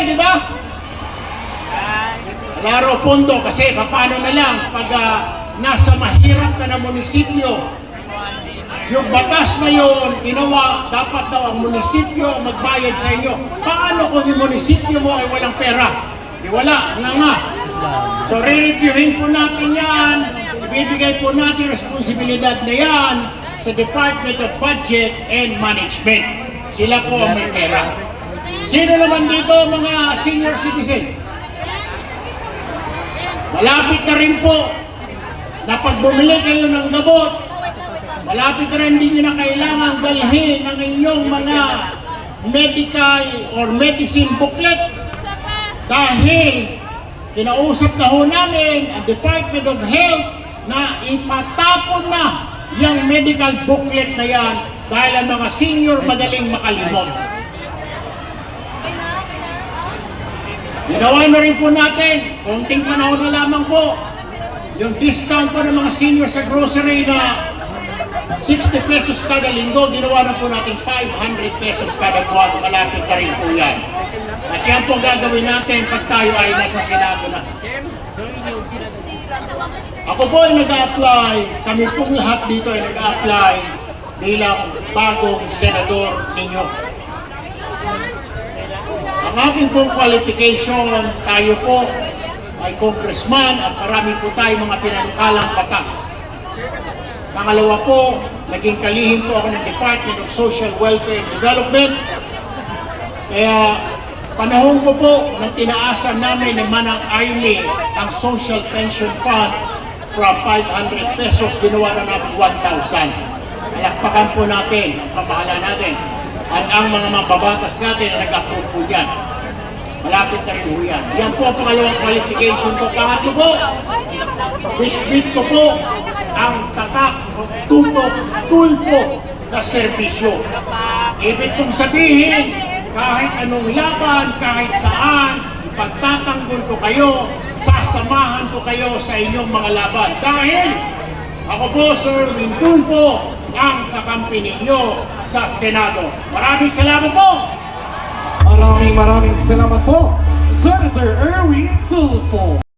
di ba? Klaro pondo kasi paano na lang pag nasa mahirap ka na munisipyo, yung batas na yun, ginawa, dapat daw ang munisipyo magbayad sa inyo. Paano kung yung munisipyo mo ay walang pera? Di wala, nga. So re-reviewin po natin yan, ibibigay po natin responsibilidad na yan sa Department of Budget and Management. Sila po ang may pera. Sino naman dito mga senior citizen? Malapit na rin po na pag bumili kayo ng gamot, malapit na rin hindi nyo na kailangan dalhin ang inyong mga medical or medicine booklet dahil kinausap na ho namin ang Department of Health na ipatapon na yung medical booklet na yan dahil ang mga senior madaling makalimot. Ginawa na rin po natin, konting panahon na lamang po, yung discount po ng mga senior sa grocery na 60 pesos kada linggo, ginawa na po natin 500 pesos kada buwan, malapit na rin po yan. At yan po gagawin natin pag tayo ay nasa Senado na. Ako po ay nag-a-apply, kami pong lahat dito ay nag-a-apply bilang bagong senador ninyo. Ang aking pong qualification, tayo po ay congressman at marami po tayo mga pinangkalang batas. Pangalawa po, naging kalihim po ako ng Department of Social Welfare and Development. Kaya panahon ko po nang tinaasan namin ni Manang Ailey ang Social Pension Fund from 500 pesos, ginawa na namin 1,000. Palakpakan po natin, pamahala natin. At ang mga mababatas natin na nag-approve po dyan. Malapit na rin po yan. Yan po ang pangalawang qualification ko. Pangatlo po, bitbit ko po ang tatak o tutok, tulpo na serbisyo. Ibig kong sabihin, kahit anong laban, kahit saan, pagtatanggol ko kayo, sasamahan ko kayo sa inyong mga laban. Dahil ako po, Sir Windun po, ang kakampi ninyo sa Senado. Maraming salamat po! Maraming salamat po, Senator Erwin Tulfo.